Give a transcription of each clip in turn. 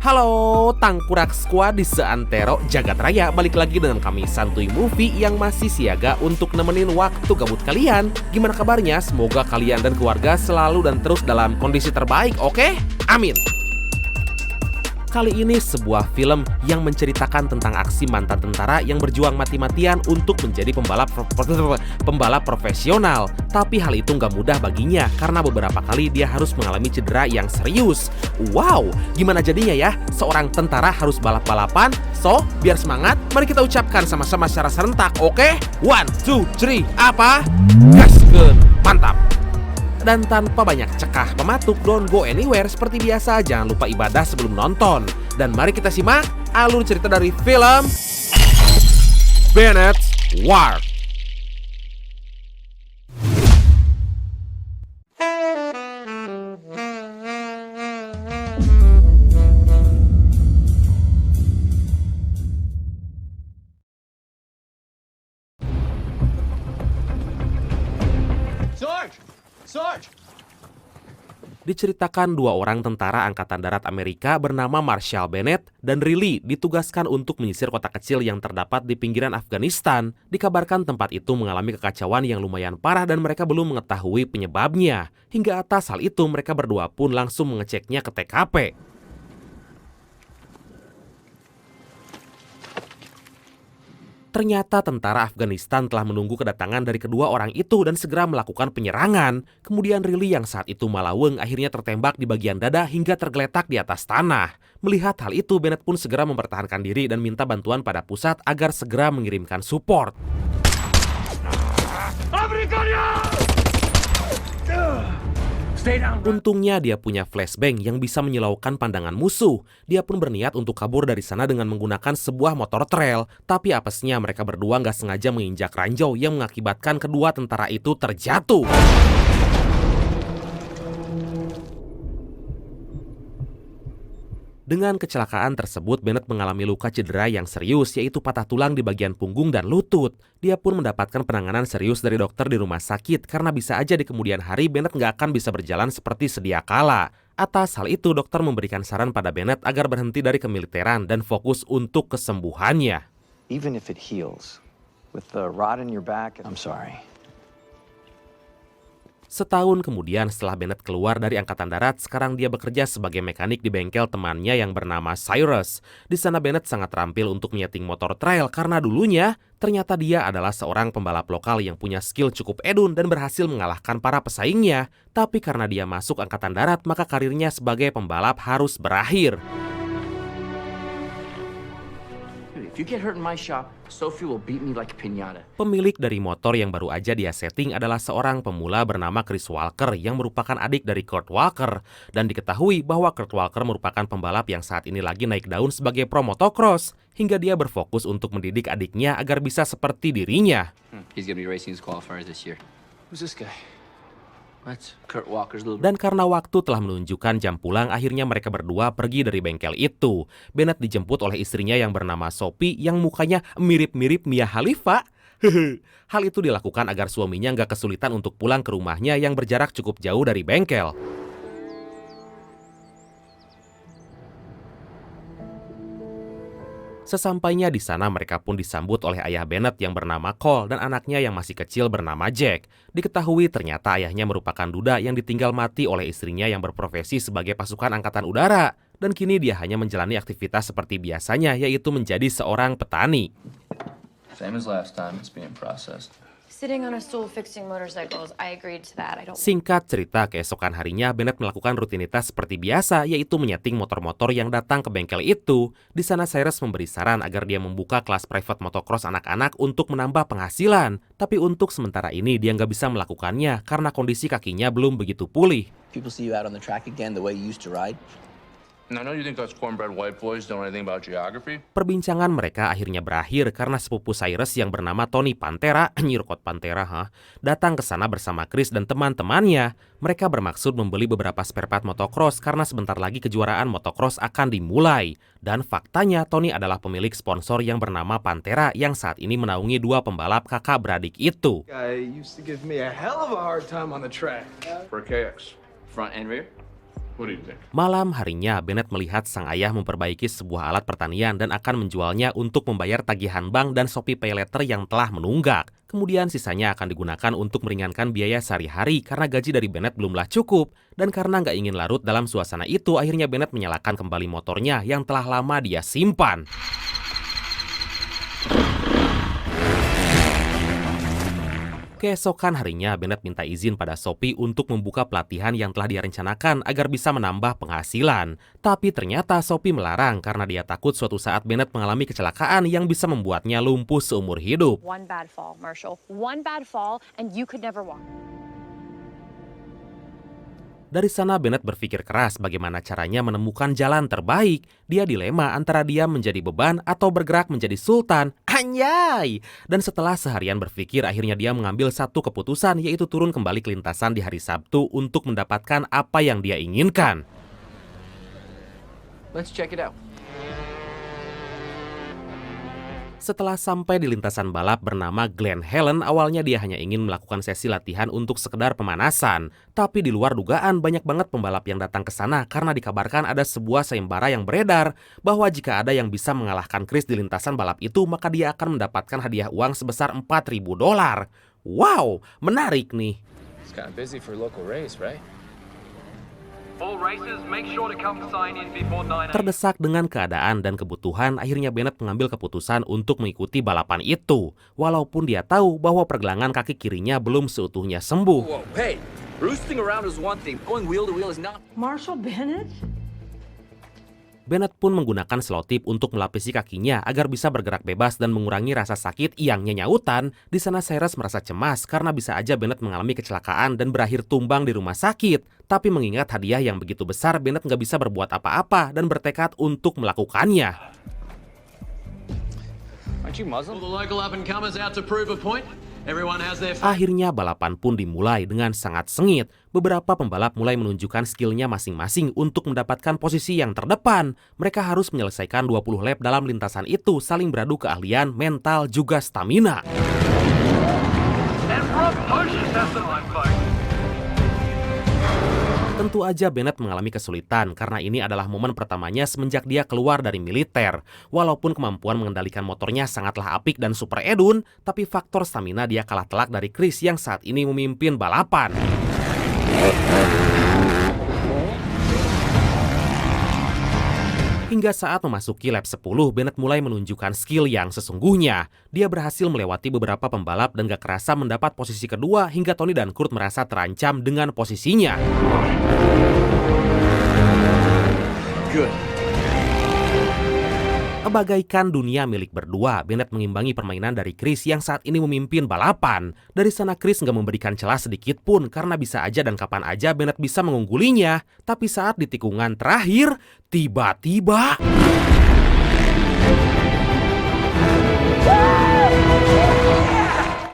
Halo, Tangkurak Squad di seantero jagat raya. Balik lagi dengan kami Santuy Movie yang masih siaga untuk nemenin waktu gabut kalian. Gimana kabarnya? Semoga kalian dan keluarga selalu dan terus dalam kondisi terbaik, oke? Amin. Kali ini sebuah film yang menceritakan tentang aksi mantan tentara yang berjuang mati-matian untuk menjadi pembalap profesional. Tapi hal itu nggak mudah baginya karena beberapa kali dia harus mengalami cedera yang serius. Wow, gimana jadinya ya? Seorang tentara harus balap-balapan? So, biar semangat, mari kita ucapkan sama-sama secara serentak, oke? 1, 2, 3, apa? Gaskeun, mantap! Dan tanpa banyak cekah pematuk, don't go anywhere. Seperti biasa, jangan lupa ibadah sebelum nonton. Dan mari kita simak alur cerita dari film Bennett's War. Sarge! Diceritakan dua orang tentara Angkatan Darat Amerika bernama Marshall Bennett dan Riley ditugaskan untuk menyisir kota kecil yang terdapat di pinggiran Afghanistan. Dikabarkan tempat itu mengalami kekacauan yang lumayan parah dan mereka belum mengetahui penyebabnya. Hingga atas hal itu mereka berdua pun langsung mengeceknya ke TKP. Ternyata tentara Afghanistan telah menunggu kedatangan dari kedua orang itu dan segera melakukan penyerangan. Kemudian Riley yang saat itu malaweng akhirnya tertembak di bagian dada hingga tergeletak di atas tanah. Melihat hal itu, Bennett pun segera mempertahankan diri dan minta bantuan pada pusat agar segera mengirimkan support. Untungnya dia punya flashbang yang bisa menyilaukan pandangan musuh. Dia pun berniat untuk kabur dari sana dengan menggunakan sebuah motor trail. Tapi apesnya mereka berdua nggak sengaja menginjak ranjau yang mengakibatkan kedua tentara itu terjatuh. Dengan kecelakaan tersebut, Bennett mengalami luka cedera yang serius, yaitu patah tulang di bagian punggung dan lutut. Dia pun mendapatkan penanganan serius dari dokter di rumah sakit, karena bisa aja di kemudian hari Bennett nggak akan bisa berjalan seperti sedia kala. Atas hal itu, dokter memberikan saran pada Bennett agar berhenti dari kemiliteran dan fokus untuk kesembuhannya. Even if it heals, with the rod in your back, I'm sorry. Setahun kemudian setelah Bennett keluar dari Angkatan Darat, sekarang dia bekerja sebagai mekanik di bengkel temannya yang bernama Cyrus. Di sana Bennett sangat terampil untuk menyeting motor trail karena dulunya ternyata dia adalah seorang pembalap lokal yang punya skill cukup edun dan berhasil mengalahkan para pesaingnya. Tapi karena dia masuk Angkatan Darat, maka karirnya sebagai pembalap harus berakhir. If you get hurt in my shop, Sophie will beat me like a piñata. Pemilik dari motor yang baru aja dia setting adalah seorang pemula bernama Chris Walker yang merupakan adik dari Kurt Walker. Dan diketahui bahwa Kurt Walker merupakan pembalap yang saat ini lagi naik daun sebagai pro motocross. Hingga dia berfokus untuk mendidik adiknya agar bisa seperti dirinya. He's gonna be racing his qualifiers this year. Who's this guy? That's Kurt Walker's little. Dan karena waktu telah menunjukkan jam pulang, akhirnya mereka berdua pergi dari bengkel itu. Bennett dijemput oleh istrinya yang bernama Sophie yang mukanya mirip-mirip Mia Khalifa. Hal itu dilakukan agar suaminya nggak kesulitan untuk pulang ke rumahnya yang berjarak cukup jauh dari bengkel. Sesampainya di sana, mereka pun disambut oleh ayah Bennett yang bernama Cole dan anaknya yang masih kecil bernama Jack. Diketahui ternyata ayahnya merupakan duda yang ditinggal mati oleh istrinya yang berprofesi sebagai pasukan angkatan udara. Dan kini dia hanya menjalani aktivitas seperti biasanya, yaitu menjadi seorang petani. Same as last time, it's being processed. Sitting on a stool fixing motorcycles, I agreed to that. Singkat cerita, keesokan harinya Bennett melakukan rutinitas seperti biasa, yaitu menyeting motor-motor yang datang ke bengkel itu. Di sana Cyrus memberi saran agar dia membuka kelas private motocross anak-anak untuk menambah penghasilan. Tapi untuk sementara ini dia nggak bisa melakukannya karena kondisi kakinya belum begitu pulih. People see you out on the track again the way you used to ride. And I know you think us cornbread white boys don't know anything about geography. Perbincangan mereka akhirnya berakhir karena sepupu Cyrus yang bernama Tony Pantera, nyirkot Pantera, datang ke sana bersama Chris dan teman-temannya. Mereka bermaksud membeli beberapa spare part motocross karena sebentar lagi kejuaraan motocross akan dimulai. Dan faktanya Tony adalah pemilik sponsor yang bernama Pantera yang saat ini menaungi dua pembalap kakak beradik itu. Guy used to give me a hell of a hard time on the track. For KX. Front and rear. What do you think? Malam harinya, Bennett melihat sang ayah memperbaiki sebuah alat pertanian dan akan menjualnya untuk membayar tagihan bank dan Shopee Pay Later yang telah menunggak. Kemudian sisanya akan digunakan untuk meringankan biaya sehari-hari karena gaji dari Bennett belumlah cukup. Dan karena nggak ingin larut dalam suasana itu, akhirnya Bennett menyalakan kembali motornya yang telah lama dia simpan. Keesokan harinya, Bennett minta izin pada Shopee untuk membuka pelatihan yang telah dia rencanakan agar bisa menambah penghasilan. Tapi ternyata Shopee melarang karena dia takut suatu saat Bennett mengalami kecelakaan yang bisa membuatnya lumpuh seumur hidup. One bad fall, Marshall. One bad fall, and you could never walk. Dari sana Bennett berpikir keras bagaimana caranya menemukan jalan terbaik. Dia dilema antara dia menjadi beban atau bergerak menjadi sultan. Anjay! Dan setelah seharian berpikir, akhirnya dia mengambil satu keputusan, yaitu turun kembali ke lintasan di hari Sabtu untuk mendapatkan apa yang dia inginkan. Let's check it out. Setelah sampai di lintasan balap bernama Glen Helen, awalnya dia hanya ingin melakukan sesi latihan untuk sekedar pemanasan. Tapi di luar dugaan, banyak banget pembalap yang datang ke sana karena dikabarkan ada sebuah sayembara yang beredar bahwa jika ada yang bisa mengalahkan Chris di lintasan balap itu, maka dia akan mendapatkan hadiah uang sebesar $4.000. Wow, menarik nih. It's kind of busy for a local race, right? All racers, make sure to come sign in before 9 a.m. Terdesak dengan keadaan dan kebutuhan, akhirnya Bennett mengambil keputusan untuk mengikuti balapan itu. Walaupun dia tahu bahwa pergelangan kaki kirinya belum seutuhnya sembuh. Whoa, hey, roosting around is one thing. Going wheel to wheel is not. Marshall Bennett? Bennett pun menggunakan selotip untuk melapisi kakinya agar bisa bergerak bebas dan mengurangi rasa sakit yang nyenyautan. Di sana Cyrus merasa cemas karena bisa aja Bennett mengalami kecelakaan dan berakhir tumbang di rumah sakit. Tapi mengingat hadiah yang begitu besar, Bennett nggak bisa berbuat apa-apa dan bertekad untuk melakukannya. Aren't you Muslim? All the local up-and-comers out to prove a point. Everyone has their Akhirnya balapan pun dimulai dengan sangat sengit. Beberapa pembalap mulai menunjukkan skillnya masing-masing untuk mendapatkan posisi yang terdepan. Mereka harus menyelesaikan 20 lap dalam lintasan itu, saling beradu keahlian, mental, juga stamina. And Rob Hoshes has the line, folks. Tentu aja Bennett mengalami kesulitan karena ini adalah momen pertamanya semenjak dia keluar dari militer. Walaupun kemampuan mengendalikan motornya sangatlah apik dan super edun, tapi faktor stamina dia kalah telak dari Chris yang saat ini memimpin balapan. Hingga saat memasuki lap 10, Bennett mulai menunjukkan skill yang sesungguhnya. Dia berhasil melewati beberapa pembalap dan gak kerasa mendapat posisi kedua hingga Tony dan Kurt merasa terancam dengan posisinya. Good. Bagaikan dunia milik berdua, Bennett mengimbangi permainan dari Chris yang saat ini memimpin balapan. Dari sana Chris nggak memberikan celah sedikit pun karena bisa aja dan kapan aja Bennett bisa mengunggulinya. Tapi saat di tikungan terakhir, tiba-tiba...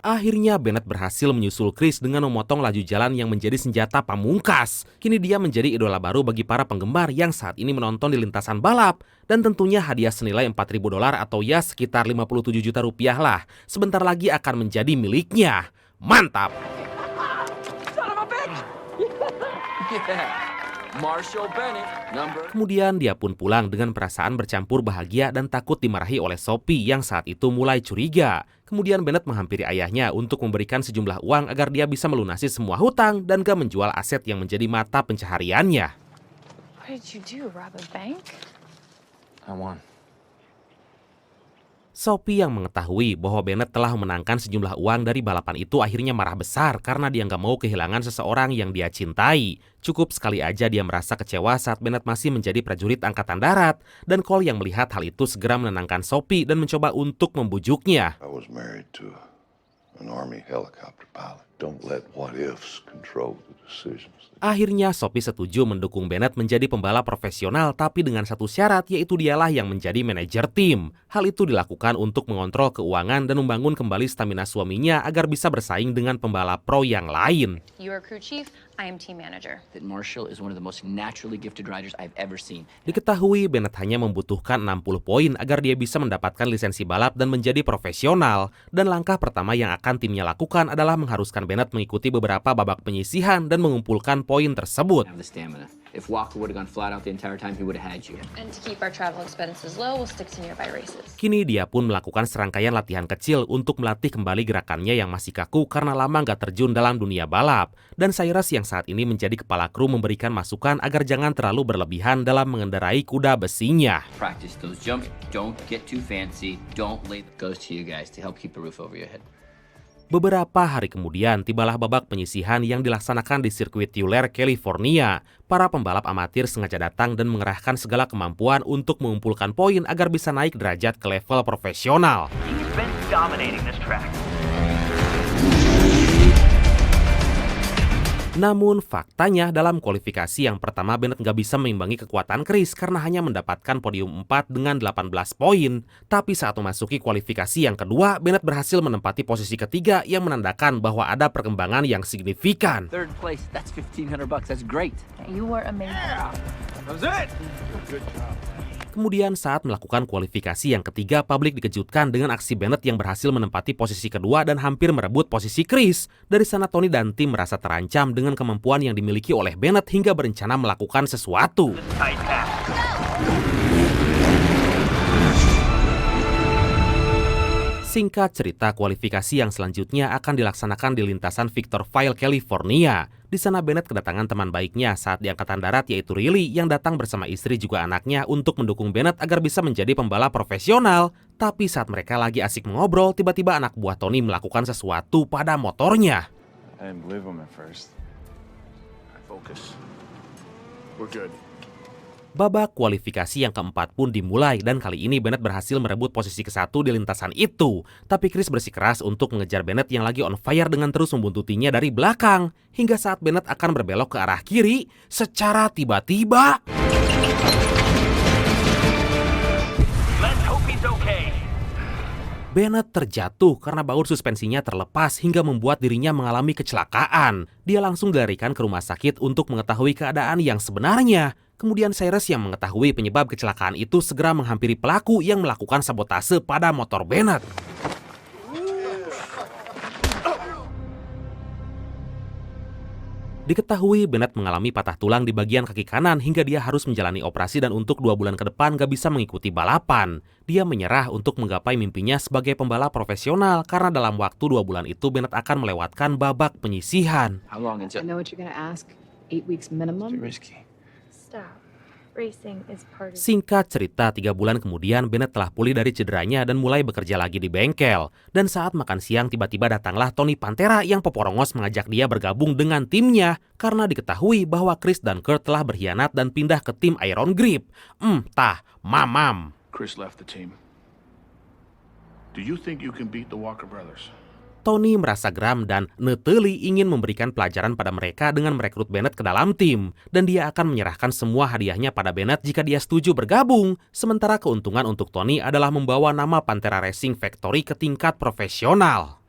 Akhirnya Bennett berhasil menyusul Chris dengan memotong laju jalan yang menjadi senjata pamungkas. Kini dia menjadi idola baru bagi para penggemar yang saat ini menonton di lintasan balap. Dan tentunya hadiah senilai $4.000 atau ya sekitar 57 juta rupiah lah. Sebentar lagi akan menjadi miliknya. Mantap! Yeah. Marshall Bennett, number. Kemudian dia pun pulang dengan perasaan bercampur bahagia dan takut dimarahi oleh Shopee yang saat itu mulai curiga. Kemudian Bennett menghampiri ayahnya untuk memberikan sejumlah uang agar dia bisa melunasi semua hutang dan gak menjual aset yang menjadi mata pencahariannya. What did you do, rob a bank? I won. Shopee yang mengetahui bahwa Bennett telah memenangkan sejumlah uang dari balapan itu akhirnya marah besar karena dia nggak mau kehilangan seseorang yang dia cintai. Cukup sekali aja dia merasa kecewa saat Bennett masih menjadi prajurit angkatan darat. Dan Cole yang melihat hal itu segera menenangkan Shopee dan mencoba untuk membujuknya. I was married to an Army helicopter pilot. Don't let what ifs control the decisions. Akhirnya Shopee setuju mendukung Bennett menjadi pembalap profesional tapi dengan satu syarat, yaitu dialah yang menjadi manajer tim. Hal itu dilakukan untuk mengontrol keuangan dan membangun kembali stamina suaminya agar bisa bersaing dengan pembalap pro yang lain. You are crew chief, I am team manager. That Marshall is one of the most naturally gifted riders I've ever seen. Diketahui Bennett hanya membutuhkan 60 poin agar dia bisa mendapatkan lisensi balap dan menjadi profesional. Dan langkah pertama yang akan timnya lakukan adalah mengharuskan membiarkan Bennett mengikuti beberapa babak penyisihan dan mengumpulkan poin tersebut. Have the stamina. If Walker would have gone flat out the entire time, he would have had you. And to keep our travel expenses low, we'll stick to nearby races. Kini dia pun melakukan serangkaian latihan kecil untuk melatih kembali gerakannya yang masih kaku karena lama nggak terjun dalam dunia balap. Dan Cyrus yang saat ini menjadi kepala kru memberikan masukan agar jangan terlalu berlebihan dalam mengendarai kuda besinya. Practice those jumps. Don't get too fancy. Don't lay goes to you guys to help keep a roof over your head. Beberapa hari kemudian, tibalah babak penyisihan yang dilaksanakan di sirkuit Tulare, California. Para pembalap amatir sengaja datang dan mengerahkan segala kemampuan untuk mengumpulkan poin agar bisa naik derajat ke level profesional. He's been dominating this track. Namun faktanya dalam kualifikasi yang pertama Bennett nggak bisa mengimbangi kekuatan Chris karena hanya mendapatkan podium 4 dengan 18 poin. Tapi saat memasuki kualifikasi yang kedua, Bennett berhasil menempati posisi ketiga yang menandakan bahwa ada perkembangan yang signifikan. Third place. That's $1,500. That's great. You were amazing. Kemudian saat melakukan kualifikasi yang ketiga, publik dikejutkan dengan aksi Bennett yang berhasil menempati posisi kedua dan hampir merebut posisi Chris. Dari sana Tony dan tim merasa terancam dengan kemampuan yang dimiliki oleh Bennett hingga berencana melakukan sesuatu. Tight pass. Singkat cerita, kualifikasi yang selanjutnya akan dilaksanakan di lintasan Victorville, California. Di sana Bennett kedatangan teman baiknya saat di Angkatan Darat yaitu Riley yang datang bersama istri juga anaknya untuk mendukung Bennett agar bisa menjadi pembalap profesional. Tapi saat mereka lagi asik mengobrol, tiba-tiba anak buah Tony melakukan sesuatu pada motornya. I didn't believe him at first. Focus. We're good. Babak kualifikasi yang keempat pun dimulai dan kali ini Bennett berhasil merebut posisi ke-1 di lintasan itu. Tapi Chris bersikeras untuk mengejar Bennett yang lagi on fire dengan terus membuntutinya dari belakang. Hingga saat Bennett akan berbelok ke arah kiri, secara tiba-tiba Let's hope he's okay. Bennett terjatuh karena baut suspensinya terlepas hingga membuat dirinya mengalami kecelakaan. Dia langsung dilarikan ke rumah sakit untuk mengetahui keadaan yang sebenarnya. Kemudian Cyrus yang mengetahui penyebab kecelakaan itu segera menghampiri pelaku yang melakukan sabotase pada motor Bennett. Diketahui Bennett mengalami patah tulang di bagian kaki kanan hingga dia harus menjalani operasi dan untuk 2 bulan ke depan gak bisa mengikuti balapan. Dia menyerah untuk menggapai mimpinya sebagai pembalap profesional karena dalam waktu 2 bulan itu Bennett akan melewatkan babak penyisihan. How long is I it? know what you're gonna ask. 8 weeks minimum. Risky. Stop. Racing is part of... Singkat cerita, 3 bulan kemudian Bennett telah pulih dari cederanya dan mulai bekerja lagi di bengkel. Dan saat makan siang tiba-tiba datanglah Tony Pantera yang peporongos mengajak dia bergabung dengan timnya karena diketahui bahwa Chris dan Kurt telah berkhianat dan pindah ke tim Iron Grip. Mamam. Chris left the team. Do you think you can beat the Walker brothers? Tony merasa geram dan neteli ingin memberikan pelajaran pada mereka dengan merekrut Bennett ke dalam tim. Dan dia akan menyerahkan semua hadiahnya pada Bennett jika dia setuju bergabung. Sementara keuntungan untuk Tony adalah membawa nama Pantera Racing Factory ke tingkat profesional.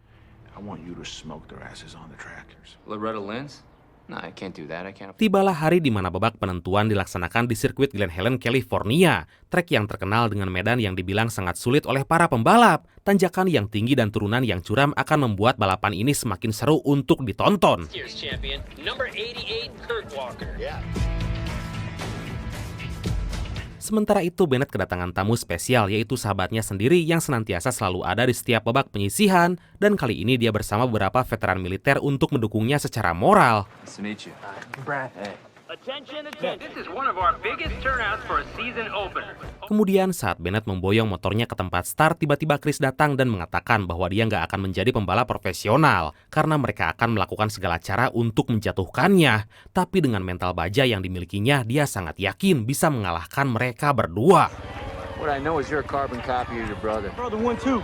I want you to smoke their asses on the tractors. Loretta Lynn's? No, I can't do that. I can't. Tibalah hari di mana babak penentuan dilaksanakan di sirkuit Glen Helen, California. Trek yang terkenal dengan medan yang dibilang sangat sulit oleh para pembalap. Tanjakan yang tinggi dan turunan yang curam akan membuat balapan ini semakin seru untuk ditonton. Here's champion, number 88, Kurt Walker. Sementara itu Bennett kedatangan tamu spesial yaitu sahabatnya sendiri yang senantiasa selalu ada di setiap babak penyisihan. Dan kali ini dia bersama beberapa veteran militer untuk mendukungnya secara moral. Nice to meet you. Brad. Hey. Attention, attention. This is one of our biggest turnouts for a season opener. Kemudian saat Bennett memboyong motornya ke tempat start, tiba-tiba Chris datang dan mengatakan bahwa dia nggak akan menjadi pembalap profesional karena mereka akan melakukan segala cara untuk menjatuhkannya. Tapi dengan mental baja yang dimilikinya, dia sangat yakin bisa mengalahkan mereka berdua. What I know is you're a carbon copy of your brother. Brother 1-2.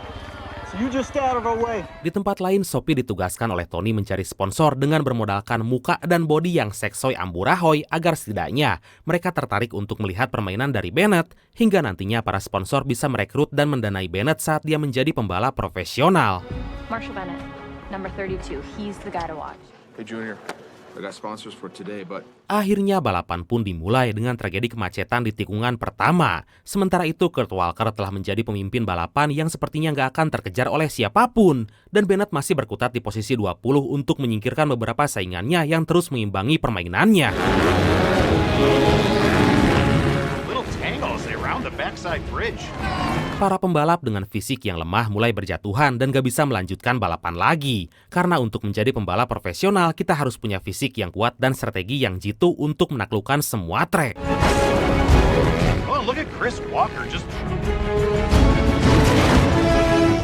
So you just stay out of our way. Di tempat lain, Sophie ditugaskan oleh Tony mencari sponsor dengan bermodalkan muka dan bodi yang seksoi amburahoy agar setidaknya mereka tertarik untuk melihat permainan dari Bennett hingga nantinya para sponsor bisa merekrut dan mendanai Bennett saat dia menjadi pembalap profesional. Marshall Bennett, number 32. He's the guy to watch. Hey, Junior. I got sponsors for today, but Akhirnya balapan pun dimulai dengan tragedi kemacetan di tikungan pertama. Sementara itu Kurt Walker telah menjadi pemimpin balapan yang sepertinya nggak akan terkejar oleh siapapun. Dan Bennett masih berkutat di posisi 20 untuk menyingkirkan beberapa saingannya yang terus mengimbangi permainannya. little tangles around the backside bridge. Para pembalap dengan fisik yang lemah mulai berjatuhan dan gak bisa melanjutkan balapan lagi. Karena untuk menjadi pembalap profesional, kita harus punya fisik yang kuat dan strategi yang jitu untuk menaklukkan semua trek. Oh, look at Chris Walker just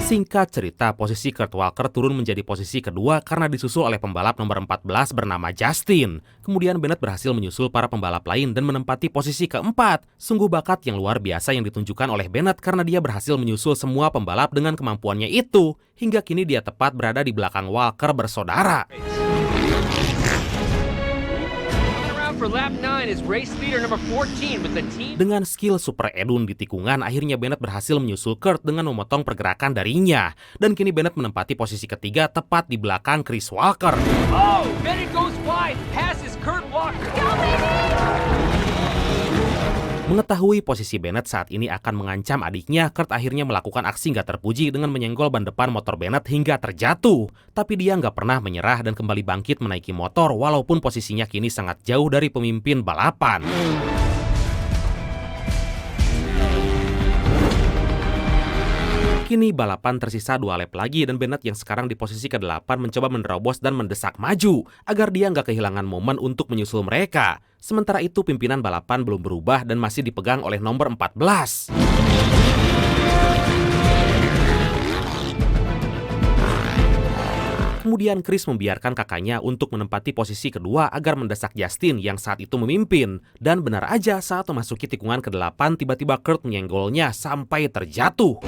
Singkat cerita, posisi Kurt Walker turun menjadi posisi kedua karena disusul oleh pembalap nomor 14 bernama Justin. Kemudian Bennett berhasil menyusul para pembalap lain dan menempati posisi keempat. Sungguh bakat yang luar biasa yang ditunjukkan oleh Bennett karena dia berhasil menyusul semua pembalap dengan kemampuannya itu. Hingga kini dia tepat berada di belakang Walker bersaudara. For lap 9 is race leader number 14 with the team. Dengan skill super Edun di tikungan, akhirnya Bennett berhasil menyusul Kurt dengan memotong pergerakan darinya. Dan kini Bennett menempati posisi ketiga tepat di belakang Chris Walker. Oh, Bennett goes wide, passes Kurt Walker. Mengetahui posisi Bennett saat ini akan mengancam adiknya, Kurt akhirnya melakukan aksi nggak terpuji dengan menyenggol ban depan motor Bennett hingga terjatuh. Tapi dia nggak pernah menyerah dan kembali bangkit menaiki motor walaupun posisinya kini sangat jauh dari pemimpin balapan. Kini balapan tersisa 2 lap lagi dan Bennett yang sekarang di posisi ke-8 mencoba menerobos dan mendesak maju agar dia nggak kehilangan momen untuk menyusul mereka. Sementara itu pimpinan balapan belum berubah dan masih dipegang oleh nomor 14. Kemudian Chris membiarkan kakaknya untuk menempati posisi kedua agar mendesak Justin yang saat itu memimpin. Dan benar aja saat memasuki tikungan ke-8 tiba-tiba Kurt menyenggolnya sampai terjatuh.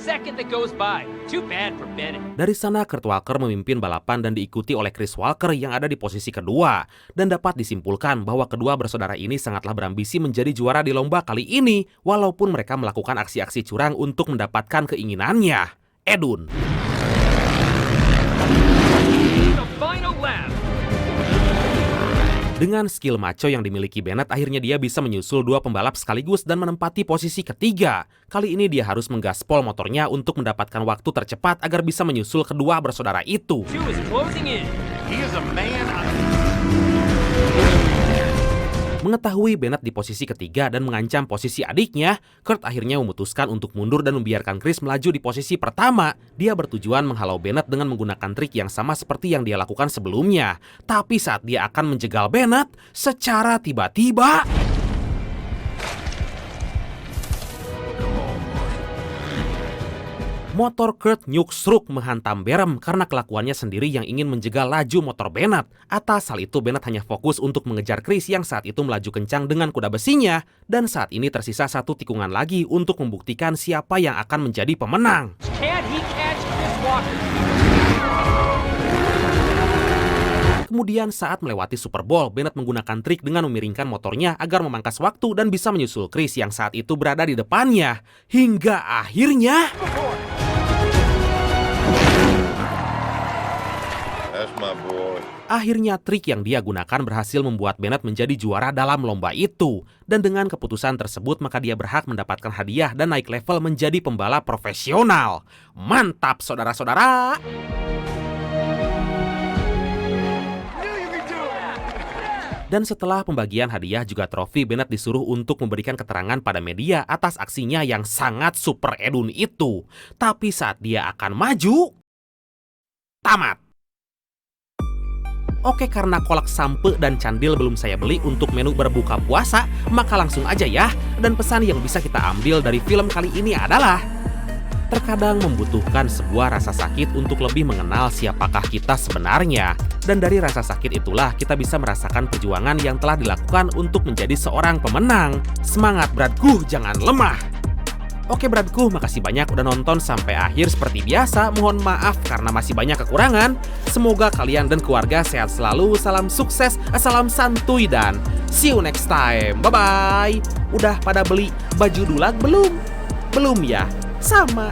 Second that goes by. Too bad for Bennett. Dari sana Kurt Walker memimpin balapan dan diikuti oleh Chris Walker yang ada di posisi kedua. Dan dapat disimpulkan bahwa kedua bersaudara ini sangatlah berambisi menjadi juara di lomba kali ini, walaupun mereka melakukan aksi-aksi curang untuk mendapatkan keinginannya. Edun. The final lap. Dengan skill maco yang dimiliki Bennett, akhirnya dia bisa menyusul 2 pembalap sekaligus dan menempati posisi ketiga. Kali ini dia harus menggaspol motornya untuk mendapatkan waktu tercepat agar bisa menyusul kedua bersaudara itu. Two is closing in. he is a man. Mengetahui Bennett di posisi ketiga dan mengancam posisi adiknya, Kurt akhirnya memutuskan untuk mundur dan membiarkan Chris melaju di posisi pertama. Dia bertujuan menghalau Bennett dengan menggunakan trik yang sama seperti yang dia lakukan sebelumnya. Tapi saat dia akan menjegal Bennett, secara tiba-tiba motor Kurt nyuksruk menghantam berem karena kelakuannya sendiri yang ingin menjegal laju motor Bennett. Atas hal itu Bennett hanya fokus untuk mengejar Chris yang saat itu melaju kencang dengan kuda besinya. Dan saat ini tersisa 1 tikungan lagi untuk membuktikan siapa yang akan menjadi pemenang. Can he catch Chris Walker? Kemudian saat melewati Super Bowl, Bennett menggunakan trik dengan memiringkan motornya agar memangkas waktu dan bisa menyusul Chris yang saat itu berada di depannya. Hingga akhirnya That's my boy. Akhirnya trik yang dia gunakan berhasil membuat Bennett menjadi juara dalam lomba itu. Dan dengan keputusan tersebut maka dia berhak mendapatkan hadiah dan naik level menjadi pembalap profesional. Mantap saudara-saudara! Dan setelah pembagian hadiah juga trofi, Bennett disuruh untuk memberikan keterangan pada media atas aksinya yang sangat super edun itu. Tapi saat dia akan maju, tamat. Oke, karena kolak sampe dan candil belum saya beli untuk menu berbuka puasa, maka langsung aja ya. Dan pesan yang bisa kita ambil dari film kali ini adalah terkadang membutuhkan sebuah rasa sakit untuk lebih mengenal siapakah kita sebenarnya. Dan dari rasa sakit itulah kita bisa merasakan perjuangan yang telah dilakukan untuk menjadi seorang pemenang. Semangat bratku, jangan lemah. Oke bratku, makasih banyak udah nonton sampai akhir. Seperti biasa, mohon maaf karena masih banyak kekurangan. Semoga kalian dan keluarga sehat selalu. Salam sukses, salam santuy, dan see you next time. Bye-bye. Udah pada beli baju dulag belum? Belum ya? Sama.